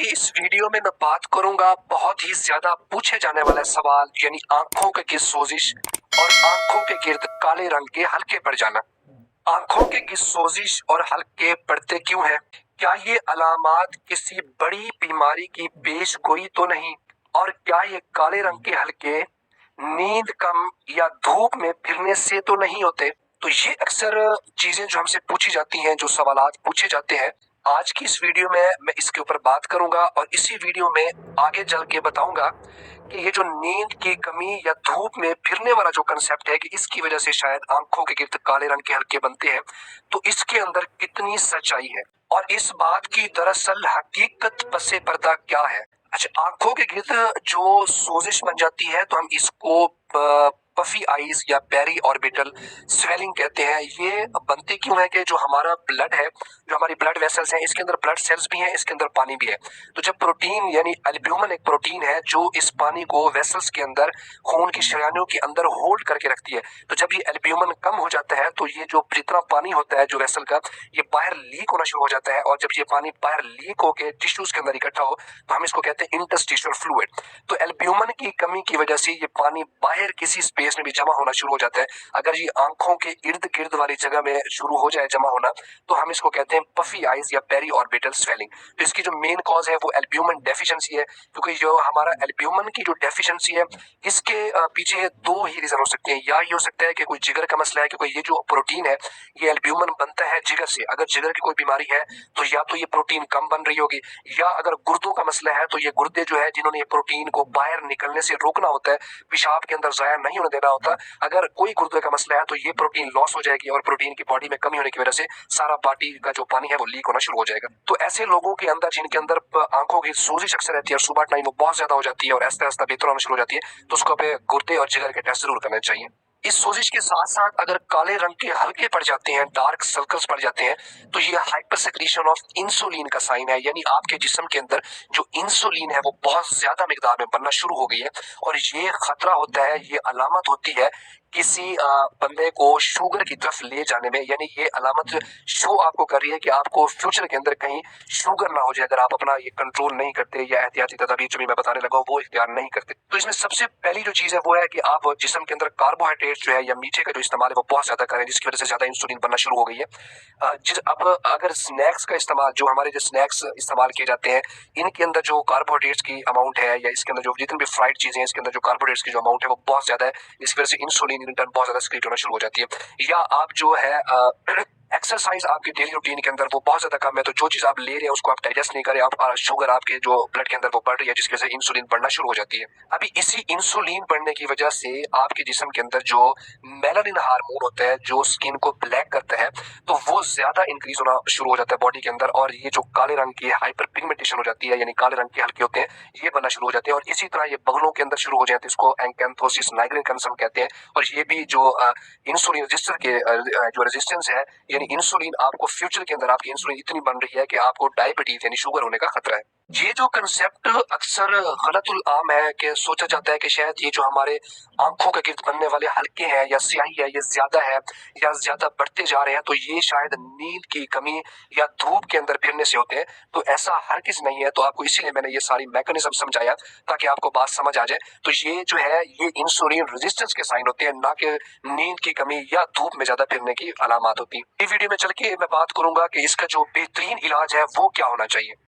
की इस वीडियो में मैं बात करूंगा बहुत ही ज्यादा पूछे जाने वाला सवाल यानी आंखों के सोजिश और आंखों के गिर्द काले रंग के हल्के पड़ जाना। आंखों के सोजिश और हल्के पड़ते क्यों हैं? क्या ये अलामात किसी बड़ी बीमारी की पेशगोई तो नहीं? और क्या ये काले रंग के हल्के नींद कम या धूप में फिरने से तो नहीं होते? तो ये अक्सर चीजें जो हमसे पूछी जाती हैं, जो सवालात पूछे जाते हैं, आज की इस वीडियो में मैं इसके ऊपर बात करूंगा और इसी वीडियो में आगे चल के बताऊंगा कि ये जो नींद की कमी या धूप में फिरने वाला जो कंसेप्ट है कि इसकी वजह से शायद आंखों के गिर्द काले रंग के हल्के बनते हैं, तो इसके अंदर कितनी सच्चाई है और इस बात की दरअसल हकीकत पसे पर्दा क्या है। अच्छा, आंखों के गिर्द जो सोजिश बन जाती है तो हम इसको पफी आईज या पेरी ऑर्बिटल स्वेलिंग कहते हैं। ये बनती क्यों है कि जो हमारा ब्लड है, जो हमारी ब्लड वेसल्स हैं, इसके अंदर ब्लड सेल्स भी हैं, इसके अंदर पानी भी है। तो जब प्रोटीन यानी एल्ब्यूमिन एक प्रोटीन है जो इस पानी को वेसल्स के अंदर, खून की शरीयानियों के अंदर होल्ड करके रखती है। तो जब ये एल्ब्यूमिन कम हो जाता है तो ये जो जितना पानी होता है जो वेसल का, ये बाहर लीक होना शुरू हो जाता है। और जब ये पानी बाहर लीक होकर टिश्यूज के अंदर इकट्ठा हो तो हम इसको कहते हैं इंटरस्टिशियल फ्लूइड। तो एल्ब्यूमिन की कमी की वजह से ये पानी बाहर किसी स्पेस में भी जमा होना शुरू हो जाता है। अगर ये आंखों के इर्द गिर्द वाली जगह में शुरू हो जाए जमा होना, तो हम इसको कहते हैं पफी आईज या पेरी ऑर्बिटल स्वेलिंग। तो इसकी जो मेन कॉज है वो एल्ब्यूमिन डेफिशिएंसी है, क्योंकि जो हमारा एल्ब्यूमिन की जो डेफिशिएंसी है, इसके पीछे दो ही रीजन हो सकते हैं। या ये हो सकता है कि कोई जिगर का मसला है, क्योंकि ये जो प्रोटीन है ये एल्ब्यूमिन बनता है जिगर से। अगर जिगर की कोई बीमारी है तो या तो ये प्रोटीन कम बन रही होगी, या अगर गुर्दों का मसला है तो ये गुर्दे जो है जिन्होंने ये प्रोटीन को बाहर निकलने से रोकना होता है, पेशाब के अंदर जाया नहीं होने देना होता, अगर कोई गुर्दे का मसला है तो ये प्रोटीन लॉस हो जाएगी और प्रोटीन की बॉडी में कमी होने की वजह से सारा बॉडी का जो पानी है वो लीक होना शुरू हो जाएगा। तो ऐसे लोगों के अंदर जिनके अंदर आंखों की सोजिश अक्सर रहती है और सुबह टाइम वो बहुत ज्यादा हो जाती है और ऐसा ऐसा बेहतर होना शुरू हो जाती है, तो उसको पे गुर्दे और जिगर के टेस्ट जरूर करने चाहिए। इस सोजिश के साथ साथ अगर काले रंग के हल्के पड़ जाते हैं, डार्क सर्कल्स पड़ जाते हैं, तो ये हाइपर सेक्रीशन ऑफ इंसुलिन का साइन है। यानी आपके जिस्म के अंदर जो इंसुलिन है वो बहुत ज्यादा मिकदार में बनना शुरू हो गई है और ये खतरा होता है, ये अलामत होती है किसी बंदे को शुगर की तरफ ले जाने में। यानी ये अलामत शो आपको कर रही है कि आपको फ्यूचर के अंदर कहीं शुगर ना हो जाए अगर आप अपना ये कंट्रोल नहीं करते या एहतियाती तदाबीर जो भी मैं बताने लगा हूं वो इख्तियार नहीं करते। तो इसमें सबसे पहली जो चीज है वो है कि आप जिस्म के अंदर कार्बोहाइड्रेट जो है या मीठे का जो इस्तेमाल है वो बहुत ज्यादा करें, जिसकी वजह से ज्यादा इंसुलिन बनना शुरू हो गई है। अब अगर स्नैक्स का इस्तेमाल, जो हमारे जो स्नैक्स इस्तेमाल किए जाते हैं, इनके अंदर जो कार्बोहाइड्रेट्स की अमाउंट है या इसके अंदर जो जितनी भी फ्राइड चीजें हैं इसके अंदर जो कार्बोहाइड्रेट्स की जो अमाउंट है वो बहुत ज्यादा है, इसकी वजह से इंसुलिन इन टर्न बहुत ज्यादा सिक्रीट होना शुरू हो जाती है। या आप जो है एक्सरसाइज आपके डेली रूटीन के अंदर वो बहुत ज्यादा कम है, तो जो चीज आप ले रहे हैं उसको आप डाइजेस्ट नहीं करें, आप शुगर आपके जो ब्लड के अंदर वो बढ़ रही है, जिसकी वजह से इंसुलिन बढ़ना शुरू हो जाती है। अभी इसी इंसुलिन बढ़ने की वजह से आपके जिस्म के अंदर जो मेलानिन हार्मोन होता है जो स्किन को ब्लैक करता है, तो वो ज्यादा इंक्रीज होना शुरू हो जाता है बॉडी के अंदर, और ये जो काले रंग की हाइपर पिगमेंटेशन हो जाती है, यानी काले रंग के हल्के होते हैं, ये बनना शुरू हो जाते हैं। और इसी तरह ये बगलों के अंदर शुरू हो जाते हैं, इसको एंकैंथोसिस नाइग्रिकन्स हम कहते हैं। और ये भी जो इंसुलिन रजिस्टर के जो रेजिस्टेंस है, यानी इंसुलिन आपको फ्यूचर के अंदर आपकी इंसुलिन इतनी बन रही है कि आपको डायबिटीज यानी शुगर होने का खतरा है। ये जो कंसेप्ट अक्सर गलतुल आम है कि सोचा जाता है कि शायद ये जो हमारे आंखों के गिर्द बनने वाले हल्के हैं या स्याही है ये ज्यादा है या ज्यादा बढ़ते जा रहे हैं, तो ये शायद नींद की कमी या धूप के अंदर फिरने से होते हैं। तो ऐसा हर किसी नहीं है, तो आपको इसीलिए मैंने ये सारी मैकेनिज्म समझाया ताकि आपको बात समझ आ जाए। तो ये जो है ये इंसुलिन रेजिस्टेंस के साइन होते हैं, ना कि नींद की कमी या धूप में ज्यादा फिरने की अलामत होती है। इस वीडियो में चल के मैं बात करूंगा कि इसका जो बेहतरीन इलाज है वो क्या होना चाहिए।